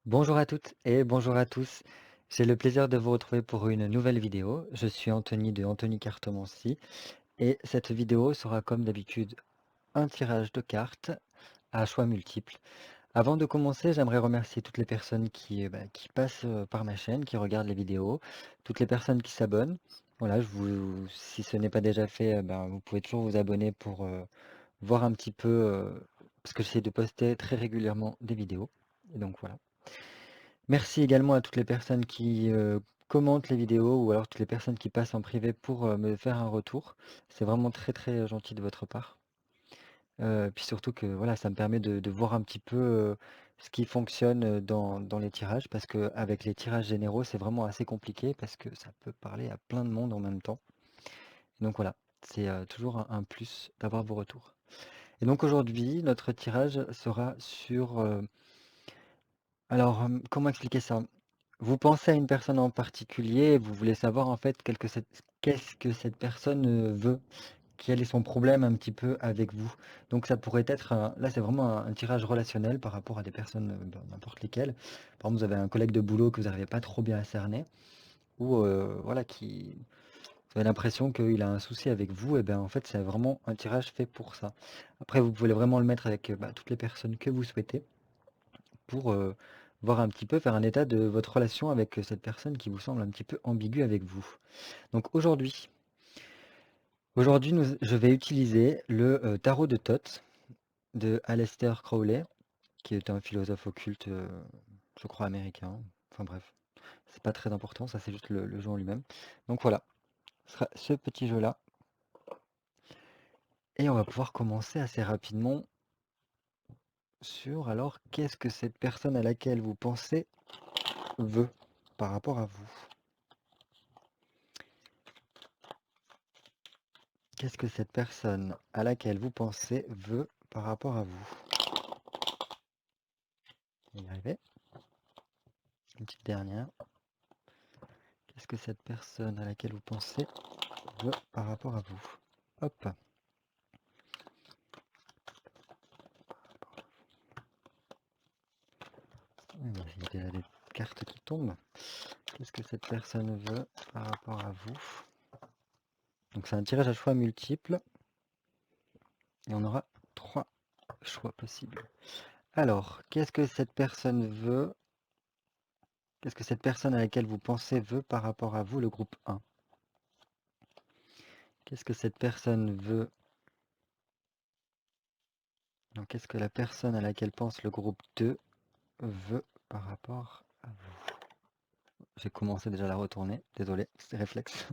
Bonjour à toutes et bonjour à tous. J'ai le plaisir de vous retrouver pour une nouvelle vidéo. Je suis Anthony de Anthony Cartomancie et cette vidéo sera comme d'habitude un tirage de cartes à choix multiples. Avant de commencer, j'aimerais remercier toutes les personnes qui passent par ma chaîne, qui regardent les vidéos, toutes les personnes qui s'abonnent. Voilà, si ce n'est pas déjà fait, vous pouvez toujours vous abonner pour voir un petit peu, parce que j'essaie de poster très régulièrement des vidéos. Et donc voilà. Merci également à toutes les personnes qui, commentent les vidéos ou alors toutes les personnes qui passent en privé pour, me faire un retour. C'est vraiment très, très gentil de votre part. Puis surtout que voilà, ça me permet de voir un petit peu, ce qui fonctionne, dans les tirages parce qu'avec les tirages généraux, c'est vraiment assez compliqué parce que ça peut parler à plein de monde en même temps. Donc voilà, c'est, toujours un plus d'avoir vos retours. Et donc aujourd'hui, notre tirage sera sur, comment expliquer ça? Vous pensez à une personne en particulier et vous voulez savoir en fait qu'est-ce que cette personne, veut? Quel est son problème un petit peu avec vous? Donc ça pourrait être là c'est vraiment un tirage relationnel par rapport à des personnes, n'importe lesquelles. Par exemple, vous avez un collègue de boulot que vous n'arrivez pas trop bien à cerner ou voilà qui vous avez l'impression qu'il a un souci avec vous et ben, en fait, c'est vraiment un tirage fait pour ça. Après vous pouvez vraiment le mettre avec, toutes les personnes que vous souhaitez pour, voir un petit peu, faire un état de votre relation avec, cette personne qui vous semble un petit peu ambiguë avec vous. Donc aujourd'hui je vais utiliser le, tarot de Thoth de Aleister Crowley, qui est un philosophe occulte, je crois américain. Enfin bref, c'est pas très important, ça c'est juste le jeu en lui-même. Donc voilà, ce sera ce petit jeu-là et on va pouvoir commencer assez rapidement sur alors qu'est-ce que cette personne à laquelle vous pensez veut par rapport à vous? Qu'est-ce que cette personne à laquelle vous pensez veut par rapport à vous? On va y arriver. Une petite dernière. Qu'est-ce que cette personne à laquelle vous pensez veut par rapport à vous? Hop. Il y a déjà des cartes qui tombent. Qu'est-ce que cette personne veut par rapport à vous? Donc c'est un tirage à choix multiple. Et on aura 3 choix possibles. Alors, qu'est-ce que cette personne veut? Qu'est-ce que cette personne à laquelle vous pensez veut par rapport à vous, le groupe 1? Qu'est-ce que cette personne veut? Donc, qu'est-ce que la personne à laquelle pense le groupe 2 veut par rapport à vous? J'ai commencé déjà à la retourner, désolé, c'est réflexe.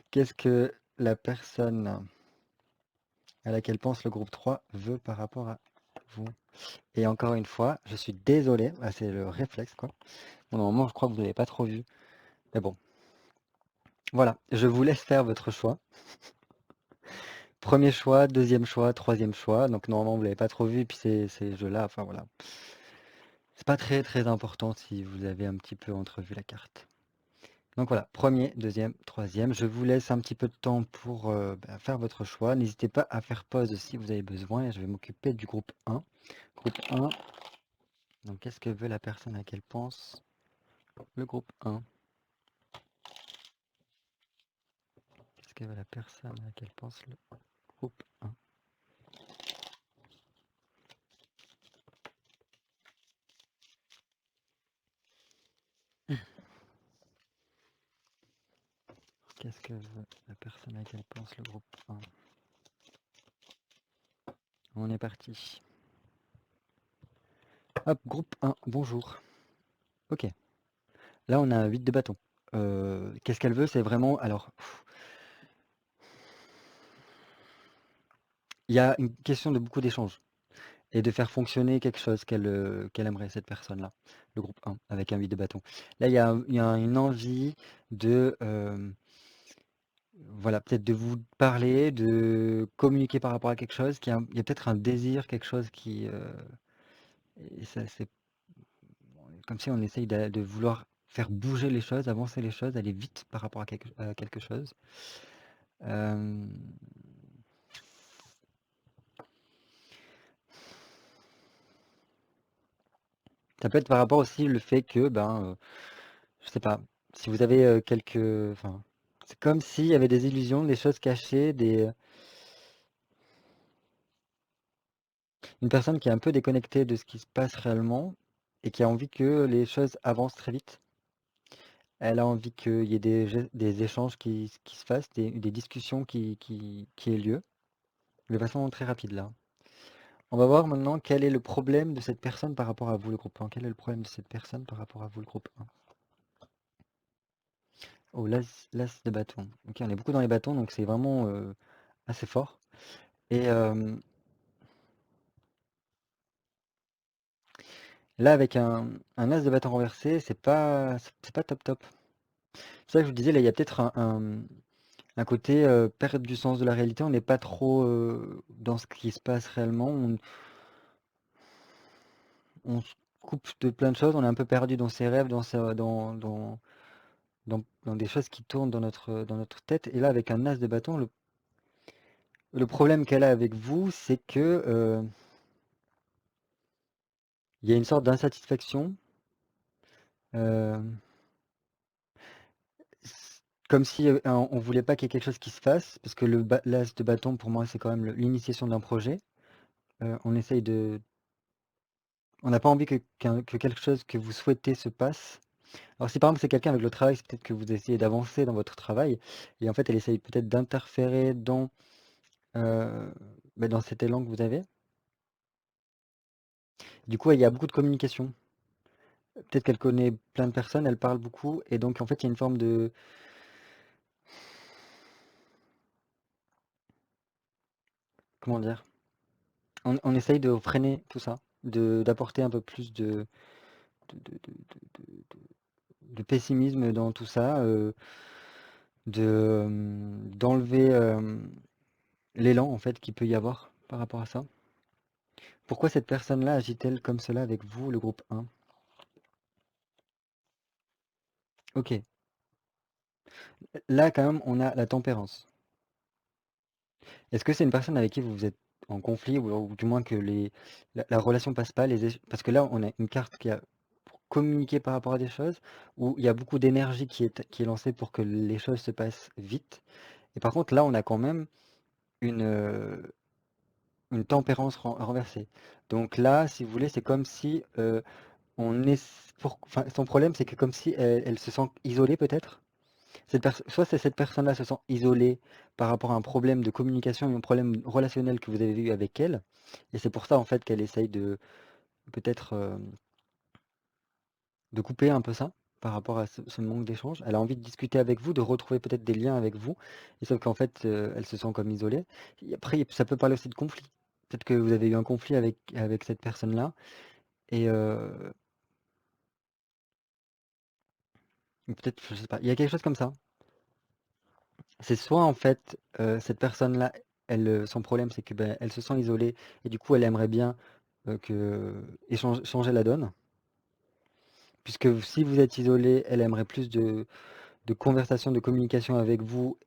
Qu'est-ce que la personne à laquelle pense le groupe 3 veut par rapport à vous? Et encore une fois, je suis désolé, c'est le réflexe quoi. Bon, normalement, je crois que vous n'avez pas trop vu. Mais bon, voilà, je vous laisse faire votre choix. Premier choix, deuxième choix, troisième choix. Donc normalement, vous l'avez pas trop vu. Et puis ces jeux-là, enfin voilà. C'est pas très très important si vous avez un petit peu entrevu la carte. Donc voilà, premier, deuxième, troisième. Je vous laisse un petit peu de temps pour faire votre choix. N'hésitez pas à faire pause si vous avez besoin. Et je vais m'occuper du groupe 1. Groupe 1. Donc qu'est-ce que veut la personne à laquelle pense le groupe 1? Qu'est-ce que veut la personne à laquelle pense le groupe 1? Qu'est-ce que veut la personne à laquelle pense le groupe 1? On est parti. Hop, groupe 1, bonjour. Ok, là on a un 8 de bâton. Qu'est-ce qu'elle veut? C'est vraiment... Alors, il y a une question de beaucoup d'échanges et de faire fonctionner quelque chose qu'elle aimerait, cette personne-là, le groupe 1, avec un 8 de bâton. Là, il y a une envie de... voilà, peut-être de vous parler, de communiquer par rapport à quelque chose, il y a peut-être un désir, quelque chose qui... et ça, c'est comme si on essaye de vouloir faire bouger les choses, avancer les choses, aller vite par rapport à quelque chose. Euh, Ça peut être par rapport aussi le fait que, ben, je sais pas, si vous avez, enfin, c'est comme s'il y avait des illusions, des choses cachées, une personne qui est un peu déconnectée de ce qui se passe réellement et qui a envie que les choses avancent très vite. Elle a envie qu'il y ait des échanges qui se fassent, des discussions qui aient lieu, de façon très rapide là. On va voir maintenant quel est le problème de cette personne par rapport à vous, le groupe 1. Quel est le problème de cette personne par rapport à vous, le groupe 1? Oh, l'as de bâton. Ok, on est beaucoup dans les bâtons, donc c'est vraiment assez fort. Et là, avec un as de bâton renversé, c'est pas top top. C'est ça que je vous disais, là, il y a peut-être un côté perte du sens de la réalité. On n'est pas trop dans ce qui se passe réellement. On se coupe de plein de choses. On est un peu perdu dans ses rêves, dans des choses qui tournent dans notre tête. Et là, avec un as de bâton, le problème qu'elle a avec vous, c'est que il y a une sorte d'insatisfaction. euh, Comme si on voulait pas qu'il y ait quelque chose qui se fasse, parce que l'as de bâton, pour moi, c'est quand même l'initiation d'un projet. On essaye on n'a pas envie que quelque chose que vous souhaitez se passe. Alors si par exemple c'est quelqu'un avec le travail, c'est peut-être que vous essayez d'avancer dans votre travail, et en fait elle essaye peut-être d'interférer euh, dans cet élan que vous avez. Du coup, il y a beaucoup de communication. Peut-être qu'elle connaît plein de personnes, elle parle beaucoup, et donc en fait il y a une forme de... Comment dire? On essaye de freiner tout ça, d'apporter un peu plus de, de- de- de pessimisme dans tout ça, d'enlever l'élan en fait qu'il peut y avoir par rapport à ça. Pourquoi cette personne-là agit-elle comme cela avec vous, le groupe 1? Ok, là quand même on a la tempérance. Est-ce que c'est une personne avec qui vous êtes en conflit ou du moins que la relation passe pas parce que là on a une carte qui a pour communiquer par rapport à des choses où il y a beaucoup d'énergie qui est lancée pour que les choses se passent vite. Et par contre là on a quand même une, euh, une tempérance renversée. Donc là, si vous voulez, c'est comme si on est enfin, son problème, c'est que comme si elle se sent isolée peut-être. Soit cette personne-là se sent isolée par rapport à un problème de communication et un problème relationnel que vous avez eu avec elle, et c'est pour ça en fait qu'elle essaye de peut-être de couper un peu ça par rapport à ce manque d'échange. Elle a envie de discuter avec vous, de retrouver peut-être des liens avec vous, et sauf qu'en fait, elle se sent comme isolée. Et après, ça peut parler aussi de conflit. Peut-être que vous avez eu un conflit avec cette personne-là, et ou peut-être, je sais pas, il y a quelque chose comme ça. C'est soit en fait, cette personne-là, son problème, c'est que, ben, elle se sent isolée et du coup, elle aimerait bien, changer la donne. Puisque si vous êtes isolé, elle aimerait plus de conversation, de communication avec vous,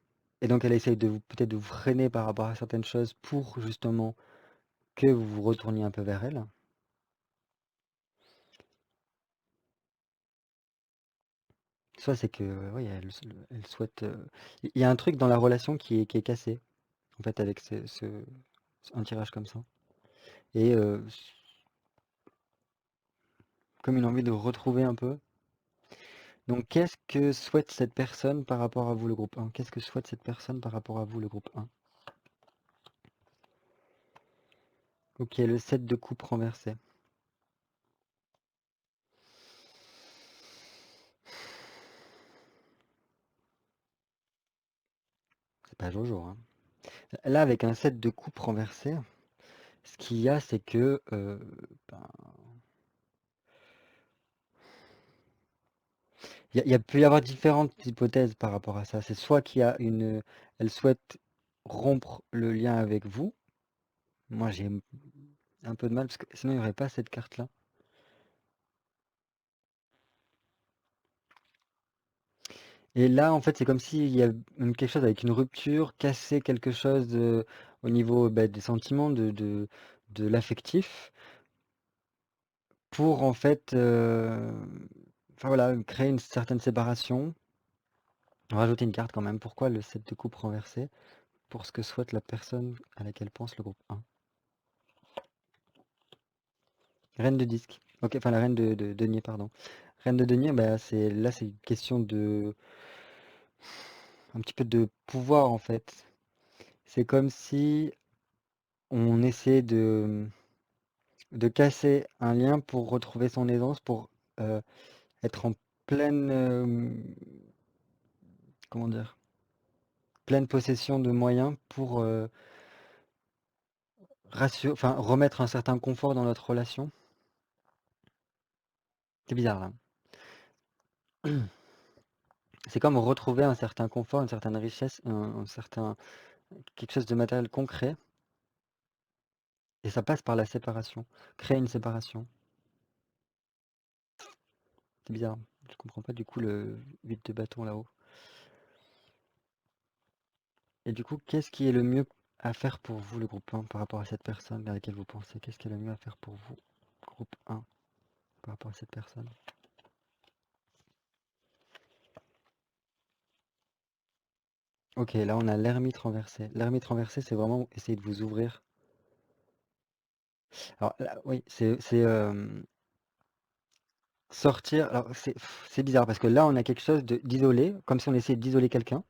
et donc elle essaye de peut-être de vous freiner par rapport à certaines choses pour justement que vous vous retourniez un peu vers elle. Soit c'est que, oui, elle souhaite, il y a un truc dans la relation qui est cassé, en fait, avec un tirage comme ça. Et comme une envie de retrouver un peu. Donc, qu'est-ce que souhaite cette personne par rapport à vous, le groupe 1? Qu'est-ce que souhaite cette personne par rapport à vous, le groupe 1? Ok, le 7 de coupe renversé. C'est pas Jojo, hein. Là, avec un 7 de coupe renversé, ce qu'il y a, c'est que ben, peut y avoir différentes hypothèses par rapport à ça. C'est soit elle souhaite rompre le lien avec vous. Moi, j'ai un peu de mal parce que sinon, il n'y aurait pas cette carte-là. Et là, en fait, c'est comme s'il y a quelque chose avec une rupture, casser quelque chose au niveau des sentiments, de l'affectif. pour en fait, enfin voilà, créer une certaine séparation. On va rajouter une carte quand même. Pourquoi le 7 de coupe renversé? Pour ce que souhaite la personne à laquelle pense le groupe 1. Reine de disque. Ok, enfin la reine de denier, pardon. Reine de denier, bah, là c'est une question de un petit peu de pouvoir en fait. C'est comme si on essaie de casser un lien pour retrouver son aisance, pour être en pleine, comment dire, pleine possession de moyens pour enfin, remettre un certain confort dans notre relation. C'est bizarre là. C'est comme retrouver un certain confort, une certaine richesse, un certain quelque chose de matériel concret, et ça passe par la séparation. Créer une séparation. C'est bizarre. Je comprends pas du coup le 8 de bâton là-haut. Et du coup, qu'est-ce qui est le mieux à faire pour vous, le groupe 1, par rapport à cette personne à laquelle vous pensez? Qu'est-ce qui est le mieux à faire pour vous, groupe 1, par rapport à cette personne? Ok, là on a l'ermite renversé. L'ermite renversé, c'est vraiment essayer de vous ouvrir. Alors là, oui, c'est sortir. Alors c'est bizarre parce que là on a quelque chose d'isolé, comme si on essayait d'isoler quelqu'un.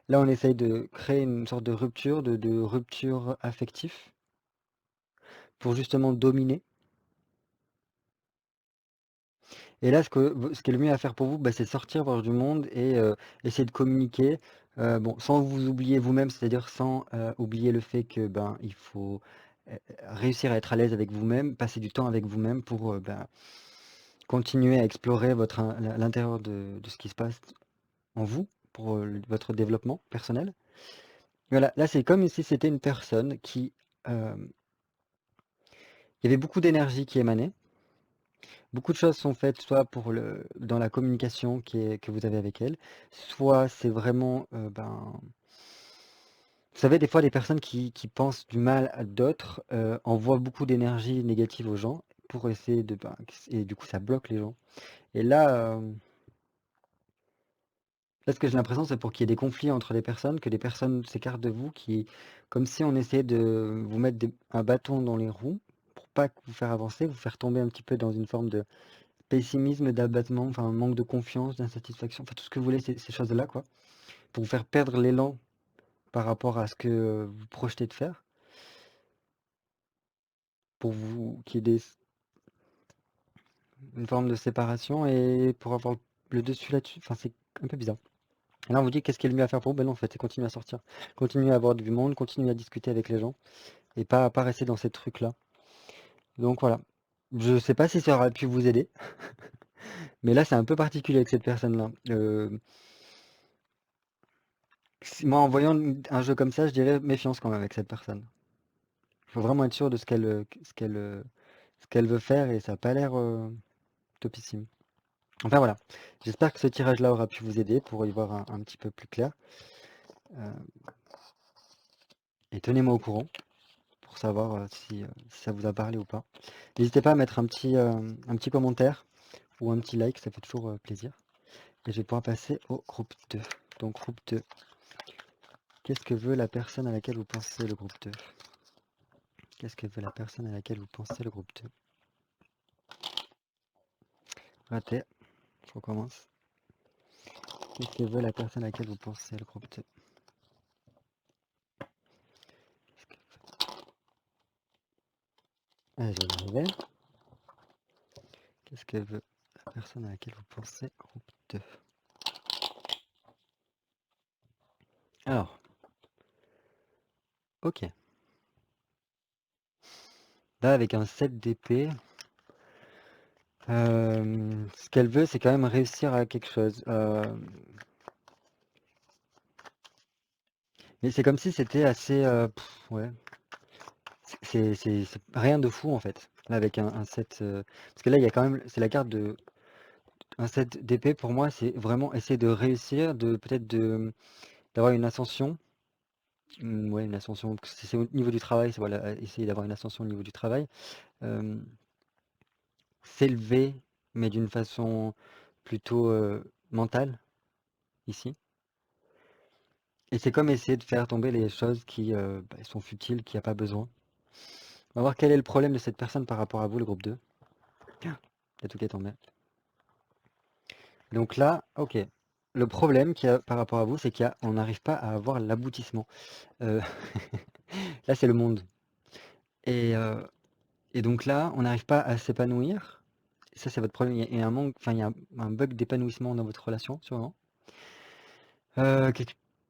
Là on essaye de créer une sorte de rupture, de rupture affective, pour justement dominer. Et là, ce qui est le mieux à faire pour vous, bah, c'est sortir voir du monde et essayer de communiquer, bon, sans vous oublier vous-même, c'est-à-dire sans oublier le fait que ben, il faut réussir à être à l'aise avec vous-même, passer du temps avec vous-même pour ben, continuer à explorer l'intérieur de ce qui se passe en vous, pour votre développement personnel. Voilà, là, c'est comme si c'était une personne qui... il y avait beaucoup d'énergie qui émanait. Beaucoup de choses sont faites soit dans la communication que vous avez avec elle, soit c'est vraiment, ben, vous savez, des fois, les personnes qui pensent du mal à d'autres envoient beaucoup d'énergie négative aux gens pour essayer ben, et du coup, ça bloque les gens. Et là, ce que j'ai l'impression, c'est pour qu'il y ait des conflits entre les personnes, que les personnes s'écartent de vous, comme si on essayait de vous mettre un bâton dans les roues pour pas vous faire avancer, vous faire tomber un petit peu dans une forme de pessimisme, d'abattement, enfin un manque de confiance, d'insatisfaction, enfin tout ce que vous voulez, ces choses-là, quoi, pour vous faire perdre l'élan par rapport à ce que vous projetez de faire, pour vous qu'il y ait une forme de séparation et pour avoir le dessus là-dessus, enfin c'est un peu bizarre. Et là on vous dit qu'est-ce qui est le mieux à faire pour vous? Ben non, en fait, c'est continuer à sortir, continuer à avoir du monde, continuer à discuter avec les gens et pas rester dans ces trucs-là. Donc voilà. Je sais pas si ça aurait pu vous aider, mais là c'est un peu particulier avec cette personne-là. Moi, en voyant un jeu comme ça, je dirais méfiance quand même avec cette personne. Il faut vraiment être sûr de ce qu'elle veut faire et ça n'a pas l'air topissime. Enfin voilà, j'espère que ce tirage-là aura pu vous aider pour y voir un petit peu plus clair. Euh, et tenez-moi au courant pour savoir si ça vous a parlé ou pas. N'hésitez pas à mettre un petit commentaire ou un petit like, ça fait toujours plaisir. Et je vais pouvoir passer au groupe 2. Donc groupe 2, qu'est-ce que veut la personne à laquelle vous pensez le groupe 2? Qu'est-ce que veut la personne à laquelle vous pensez le groupe 2? Raté, je recommence. Qu'est-ce que veut la personne à laquelle vous pensez le groupe 2? Ah, je vais y arriver. Qu'est-ce que veut la personne à laquelle vous pensez groupe 2? Alors, ok. Là, avec un 7 d'épée, ce qu'elle veut, c'est quand même réussir à quelque chose. Mais c'est comme si c'était assez... ouais. C'est rien de fou, en fait. Là, avec un 7... parce que là, il y a quand même... C'est la carte de... Un 7 d'épée, pour moi, c'est vraiment essayer de réussir, peut-être d'avoir une ascension. Ouais, une ascension, parce que si c'est au niveau du travail, c'est voilà, essayer d'avoir une ascension au niveau du travail. s'élever, mais d'une façon plutôt mentale, ici. Et c'est comme essayer de faire tomber les choses qui sont futiles, qui a pas besoin. On va voir quel est le problème de cette personne par rapport à vous, le groupe 2. Il y a tout qui est tombé. Donc là, ok. Le problème qu'il y a par rapport à vous, c'est qu'on n'arrive pas à avoir l'aboutissement. Euh, Là, c'est le monde. Et, euh, et donc là, on n'arrive pas à s'épanouir. Ça, c'est votre problème. Il y a un manque, enfin, il y a un bug d'épanouissement dans votre relation, sûrement.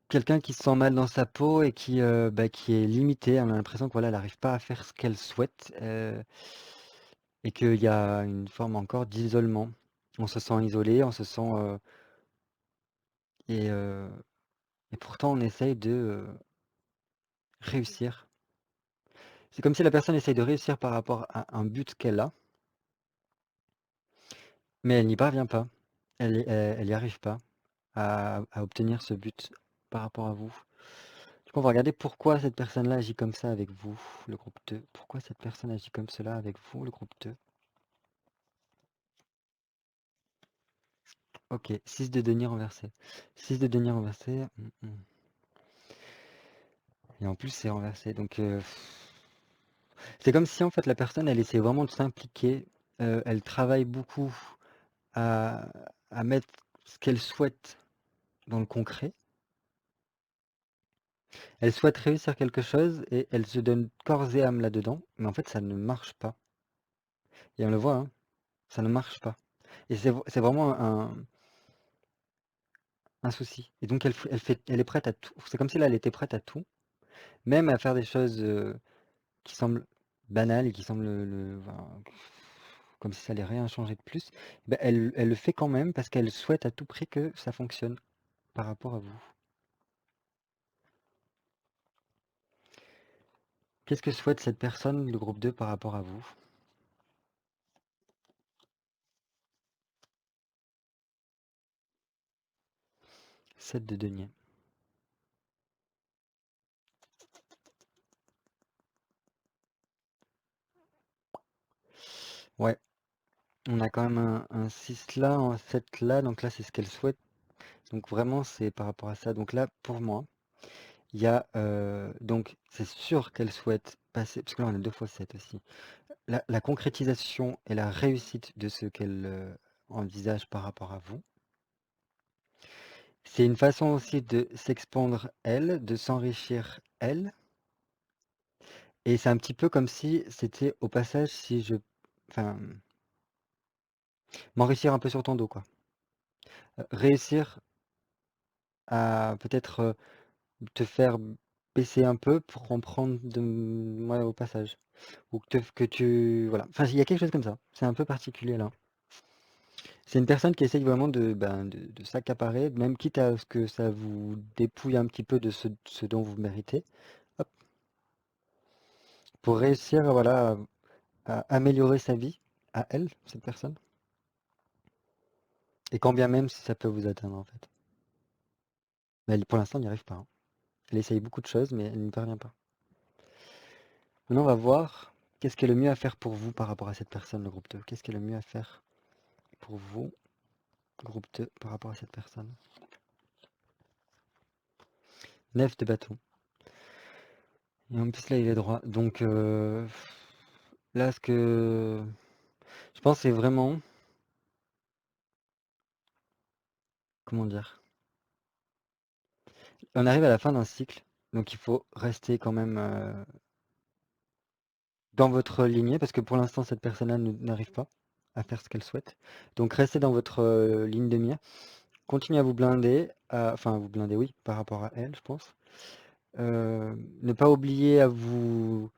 Quelqu'un qui se sent mal dans sa peau et qui est limité. On a l'impression que voilà, elle n'arrive pas à faire ce qu'elle souhaite et qu'il y a une forme encore d'isolement. On se sent isolé, on se sent et, euh, et pourtant on essaye de réussir. C'est comme si la personne essaye de réussir par rapport à un but qu'elle a, mais elle n'y parvient pas. Elle n'y arrive pas à obtenir ce but par rapport à vous. Du coup, on va regarder pourquoi cette personne-là agit comme ça avec vous, le groupe 2. Pourquoi cette personne agit comme cela avec vous, le groupe 2. Ok, 6 de denier renversé. 6 de denier renversé. Et en plus, c'est renversé. Donc, c'est comme si en fait la personne, elle essaie vraiment de s'impliquer. Elle travaille beaucoup à, à mettre ce qu'elle souhaite dans le concret. Elle souhaite réussir quelque chose et elle se donne corps et âme là-dedans. Mais en fait, ça ne marche pas. Et on le voit, hein, ça ne marche pas. Et c'est vraiment un souci. Et donc elle est prête à tout. C'est comme si là, elle était prête à tout, même à faire des choses qui semblent banales et qui semblent voilà, comme si ça allait rien changer de plus. Ben, elle le fait quand même parce qu'elle souhaite à tout prix que ça fonctionne par rapport à vous. Qu'est-ce que souhaite cette personne, le groupe 2, par rapport à vous? 7 de denier. Ouais, on a quand même un 6 là, un 7 là, donc là c'est ce qu'elle souhaite. Donc vraiment c'est par rapport à ça. Donc là pour moi, il y a donc c'est sûr qu'elle souhaite passer, parce que là on a 2 fois 7 aussi. La concrétisation et la réussite de ce qu'elle envisage par rapport à vous. C'est une façon aussi de s'expandre elle, de s'enrichir elle. Et c'est un petit peu comme si c'était au passage si je... Enfin, m'enrichir un peu sur ton dos, quoi. Réussir à peut-être te faire baisser un peu pour en prendre de moi au passage. Ou que tu... Voilà. Enfin, il y a quelque chose comme ça. C'est un peu particulier là. C'est une personne qui essaye vraiment de s'accaparer, même quitte à ce que ça vous dépouille un petit peu de ce dont vous méritez, hop, pour réussir voilà, à améliorer sa vie, à elle, cette personne. Et quand bien même si ça peut vous atteindre en fait. Mais pour l'instant, elle n'y arrive pas, hein. Elle essaye beaucoup de choses, mais elle n'y parvient pas. Maintenant, on va voir qu'est-ce qui est le mieux à faire pour vous par rapport à cette personne, le groupe 2. Qu'est-ce qui est le mieux à faire pour vous, groupe 2, par rapport à cette personne. 9 de bâton. Et en plus, là, il est droit. Donc, là, ce que je pense, c'est vraiment... Comment dire? On arrive à la fin d'un cycle, donc il faut rester quand même dans votre lignée, parce que pour l'instant, cette personne-là n'arrive pas à faire ce qu'elle souhaite. Donc, restez dans votre ligne de mire. Continuez à vous blinder, enfin, vous blinder, oui, par rapport à elle, je pense. Ne pas oublier à vous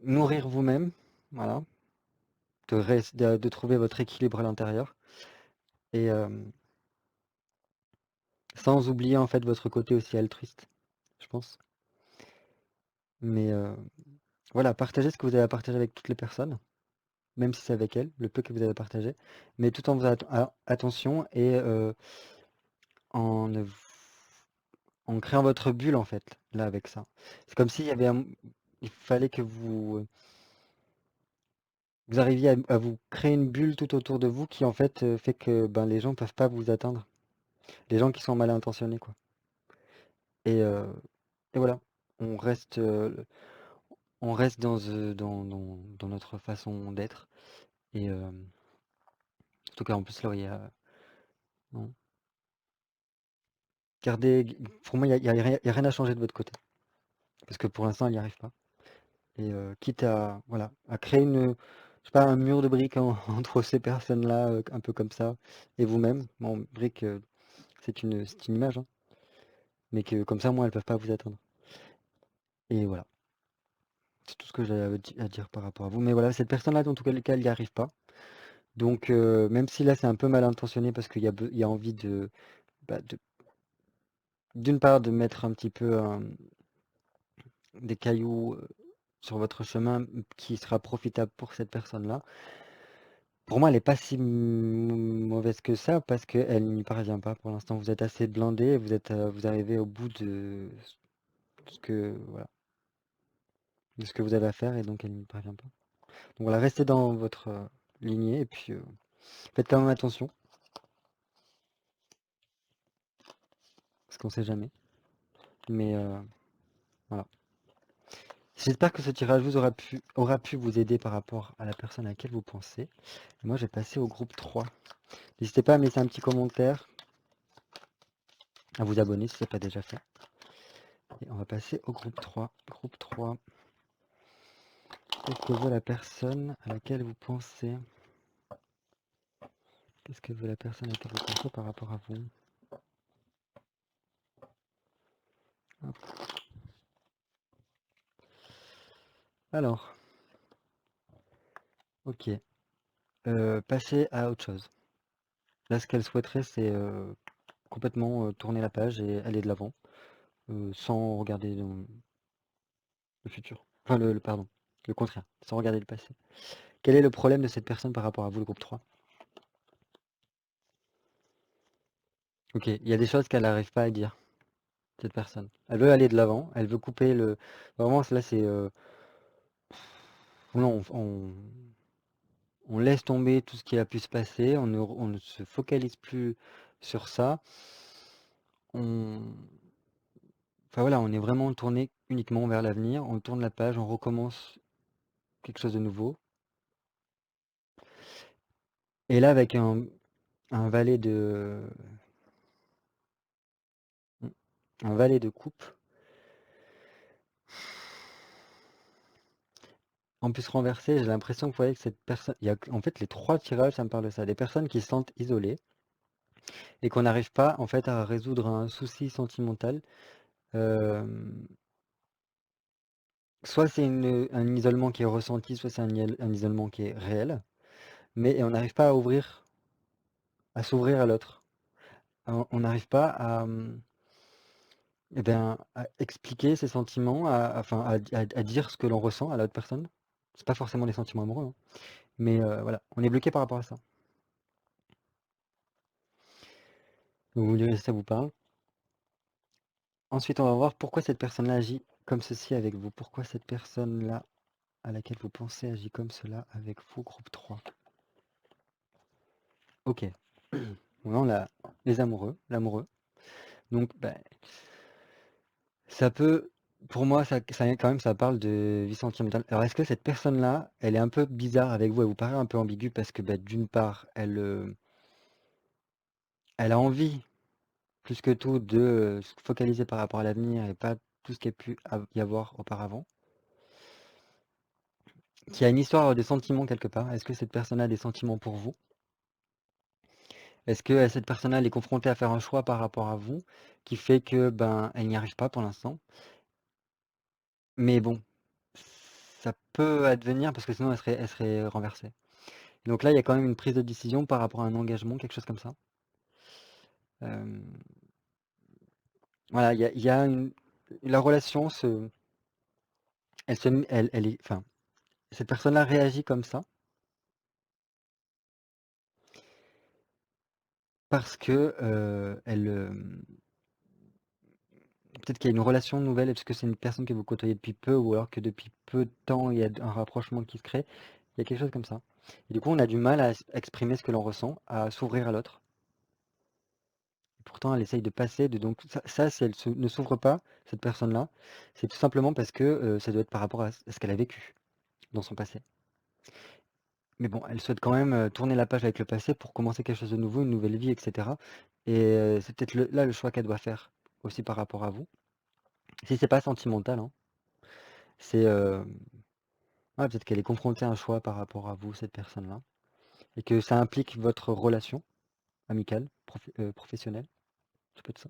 nourrir vous-même, voilà, de trouver votre équilibre à l'intérieur. Et sans oublier en fait votre côté aussi altruiste, je pense. Mais voilà, partagez ce que vous avez à partager avec toutes les personnes, même si c'est avec elles, le peu que vous avez partagé, mais tout en faisant attention et en, ne v- en créant votre bulle en fait, là avec ça. C'est comme s'il y avait il fallait que vous vous arriviez à vous créer une bulle tout autour de vous qui en fait fait que ben, les gens peuvent pas vous atteindre. Les gens qui sont mal intentionnés, quoi. Et, euh, et voilà, on reste, euh, on reste dans notre façon d'être. Et surtout qu'en plus là, il y a, non. Gardez, pour moi, il y a rien à changer de votre côté. Parce que pour l'instant, elle n'y arrive pas. Et quitte à, voilà, à créer je sais pas, un mur de briques entre ces personnes-là, un peu comme ça, et vous-même. Bon, briques, c'est une image, hein, mais que comme ça, moi, elles peuvent pas vous atteindre. Et voilà, c'est tout ce que j'ai à dire par rapport à vous. Mais voilà, cette personne-là, dans tout cas, elle n'y arrive pas. Donc, même si là, c'est un peu mal intentionné parce qu'il y a envie bah, d'une part, de mettre un petit peu des cailloux sur votre chemin qui sera profitable pour cette personne-là. Pour moi, elle n'est pas si mauvaise que ça parce qu'elle n'y parvient pas pour l'instant. Vous êtes assez blindé, vous arrivez au bout de ce que, voilà, de ce que vous avez à faire et donc elle n'y parvient pas. Donc voilà, restez dans votre lignée et puis faites quand même attention parce qu'on sait jamais. Mais voilà. J'espère que ce tirage vous aura pu vous aider par rapport à la personne à laquelle vous pensez. Et moi, je vais passer au groupe 3. N'hésitez pas à laisser un petit commentaire, à vous abonner si ce n'est pas déjà fait. Et on va passer au groupe 3. Groupe 3. Qu'est-ce que veut la personne à laquelle vous pensez? Qu'est-ce que veut la personne à laquelle vous pensez par rapport à vous? Hop. Alors, ok. Passer à autre chose. Là, ce qu'elle souhaiterait, c'est complètement tourner la page et aller de l'avant, sans regarder le futur. Enfin, pardon, le contraire, sans regarder le passé. Quel est le problème de cette personne par rapport à vous, le groupe 3? Ok, il y a des choses qu'elle n'arrive pas à dire, cette personne. Elle veut aller de l'avant, elle veut couper le... Vraiment, là, c'est... non, on laisse tomber tout ce qui a pu se passer, on ne se focalise plus sur ça. Enfin voilà, on est vraiment tourné uniquement vers l'avenir, on tourne la page, on recommence quelque chose de nouveau. Et là, avec un valet de... un valet de coupe, en plus renversé, j'ai l'impression que vous voyez que cette personne... en fait, les trois tirages, ça me parle de ça. Des personnes qui se sentent isolées et qu'on n'arrive pas en fait à résoudre un souci sentimental. Euh, Soit c'est un isolement qui est ressenti, soit c'est un isolement qui est réel, mais on n'arrive pas à s'ouvrir à l'autre. On n'arrive pas eh ben, à expliquer ses sentiments, enfin, à dire ce que l'on ressent à l'autre personne. C'est pas forcément des sentiments amoureux, hein, mais voilà, on est bloqué par rapport à ça. Donc vous me direz si ça vous parle. Ensuite, on va voir pourquoi cette personne-là agit comme ceci avec vous. Pourquoi cette personne-là à laquelle vous pensez agit comme cela avec vous, groupe 3. Ok. Bon, là, on a l'amoureux. Donc, bah, ça peut, pour moi, quand même, ça parle de vie sentimentale. Alors, est-ce que cette personne-là, elle est un peu bizarre avec vous? Elle vous paraît un peu ambiguë parce que, bah, d'une part, elle a envie, plus que tout, de se focaliser par rapport à l'avenir et pas tout ce qu'il y a pu y avoir auparavant. Qu'il y a une histoire de sentiments quelque part. Est-ce que cette personne a des sentiments pour vous? Est-ce que cette personne-là, elle est confrontée à faire un choix par rapport à vous qui fait que, ben, elle n'y arrive pas pour l'instant? Mais bon, ça peut advenir parce que sinon elle serait renversée. Donc là, il y a quand même une prise de décision par rapport à un engagement, quelque chose comme ça. Euh, voilà, il y a la relation elle est, enfin, cette personne-là réagit comme ça parce que peut-être qu'il y a une relation nouvelle, est-ce que c'est une personne que vous côtoyez depuis peu ou alors que depuis peu de temps il y a un rapprochement qui se crée Il y a quelque chose comme ça. Et du coup, on a du mal à exprimer ce que l'on ressent, à s'ouvrir à l'autre. Pourtant, elle essaye de passer de donc ça si elle ne s'ouvre pas, cette personne-là, c'est tout simplement parce que, ça doit être par rapport à ce qu'elle a vécu dans son passé. Mais bon, elle souhaite quand même, tourner la page avec le passé pour commencer quelque chose de nouveau, une nouvelle vie et cetera et c'est peut-être le choix qu'elle doit faire aussi par rapport à vous. Si c'est pas sentimental, hein, c'est, ouais, peut-être qu'elle est confrontée à un choix par rapport à vous, cette personne-là et que ça implique votre relation amicale, professionnelle, ça peut être ça.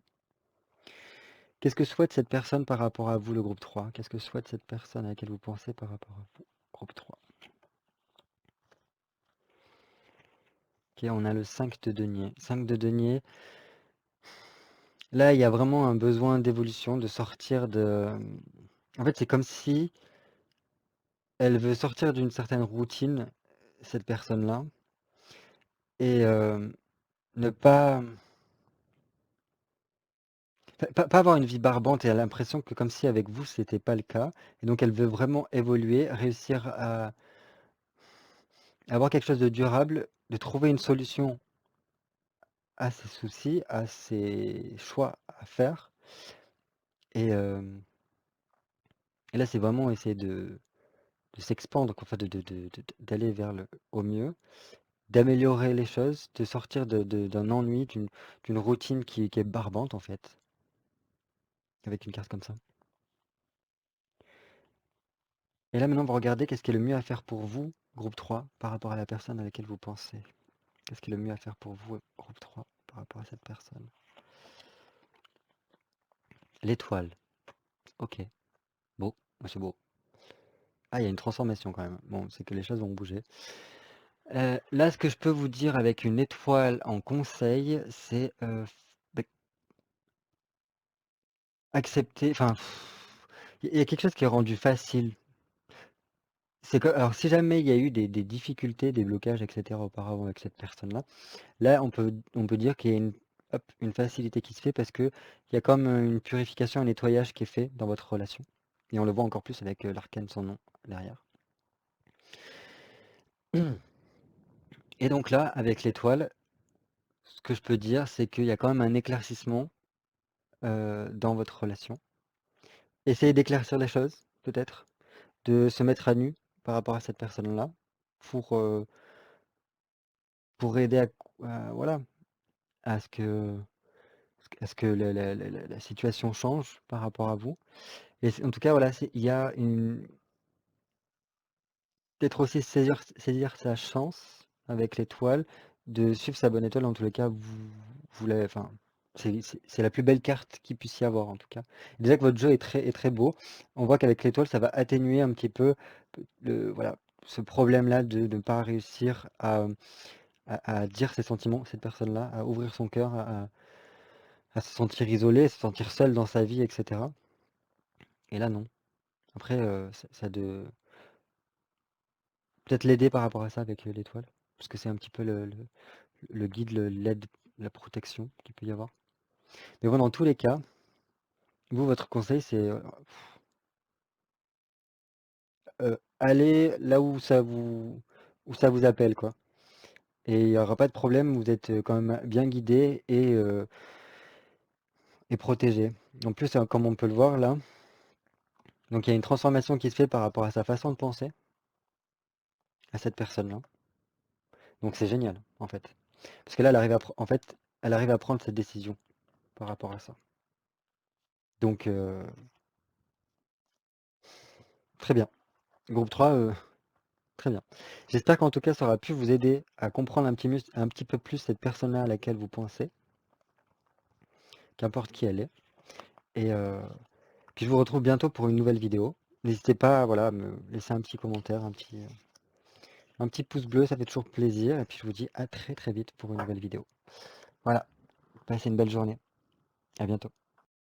Qu'est-ce que souhaite cette personne par rapport à vous, le groupe 3? Qu'est-ce que souhaite cette personne à laquelle vous pensez par rapport à vous, groupe 3? Ok, on a le 5 de denier. 5 de denier, là, il y a vraiment un besoin d'évolution, de sortir de... En fait, c'est comme si elle veut sortir d'une certaine routine, cette personne-là, et ne pas... Pas avoir une vie barbante et elle a l'impression que comme si avec vous, c'était pas le cas. Et donc, elle veut vraiment évoluer, réussir à avoir quelque chose de durable, de trouver une solution à ses soucis, à ses choix à faire. Et, et là, c'est vraiment essayer de s'expandre, quoi, enfin, d'aller vers le au mieux, d'améliorer les choses, de sortir d'un ennui, d'une routine qui est barbante, en fait, avec une carte comme ça. Et là, maintenant, vous regardez qu'est-ce qui est le mieux à faire pour vous, groupe 3, par rapport à la personne à laquelle vous pensez. Qu'est-ce qui est le mieux à faire pour vous, groupe 3, par rapport à cette personne? L'étoile. Ok. Beau. Moi, c'est beau. Ah, il y a une transformation quand même. Bon, c'est que les choses vont bouger. Là, ce que je peux vous dire avec une étoile en conseil, c'est bah, accepter. Enfin, il y a quelque chose qui est rendu facile. C'est que, alors, si jamais il y a eu des difficultés, des blocages, etc. auparavant avec cette personne-là, là, on peut dire qu'il y a une facilité qui se fait parce que il y a comme une purification, un nettoyage qui est fait dans votre relation. Et on le voit encore plus avec l'arcane sans nom derrière. Et donc là, avec l'étoile, ce que je peux dire, c'est qu'il y a quand même un éclaircissement dans votre relation. Essayez d'éclaircir les choses, peut-être, de se mettre à nu par rapport à cette personne-là, pour, euh, pour aider voilà, à ce que la situation change par rapport à vous. Et en tout cas, voilà, il y a peut-être aussi saisir sa chance avec l'étoile, de suivre sa bonne étoile. En tous les cas, vous l'avez, enfin, c'est la plus belle carte qu'il puisse y avoir en tout cas. Déjà que votre jeu est très beau, on voit qu'avec l'étoile, ça va atténuer un petit peu voilà, ce problème-là de ne pas réussir à dire ses sentiments, cette personne-là, à ouvrir son cœur, à se sentir isolé, se sentir seul dans sa vie, etc. Et là, non. Après, ça de peut-être l'aider par rapport à ça avec l'étoile, parce que c'est un petit peu le guide, l'aide, la protection qu'il peut y avoir. Mais bon, dans tous les cas, vous, votre conseil, c'est aller là où ça vous appelle, quoi. Et il n'y aura pas de problème, vous êtes quand même bien guidé et protégé. En plus, comme on peut le voir là, donc il y a une transformation qui se fait par rapport à sa façon de penser, à cette personne-là. Donc c'est génial, en fait. Parce que là, en fait, elle arrive à prendre cette décision par rapport à ça. Donc, très bien. Groupe 3, très bien. J'espère qu'en tout cas, ça aura pu vous aider à comprendre un petit peu plus cette personne-là à laquelle vous pensez, qu'importe qui elle est. Et puis je vous retrouve bientôt pour une nouvelle vidéo. N'hésitez pas, voilà, à me laisser un petit commentaire, un petit pouce bleu, ça fait toujours plaisir. Et puis je vous dis à très très vite pour une nouvelle vidéo. Voilà, passez une belle journée. À bientôt.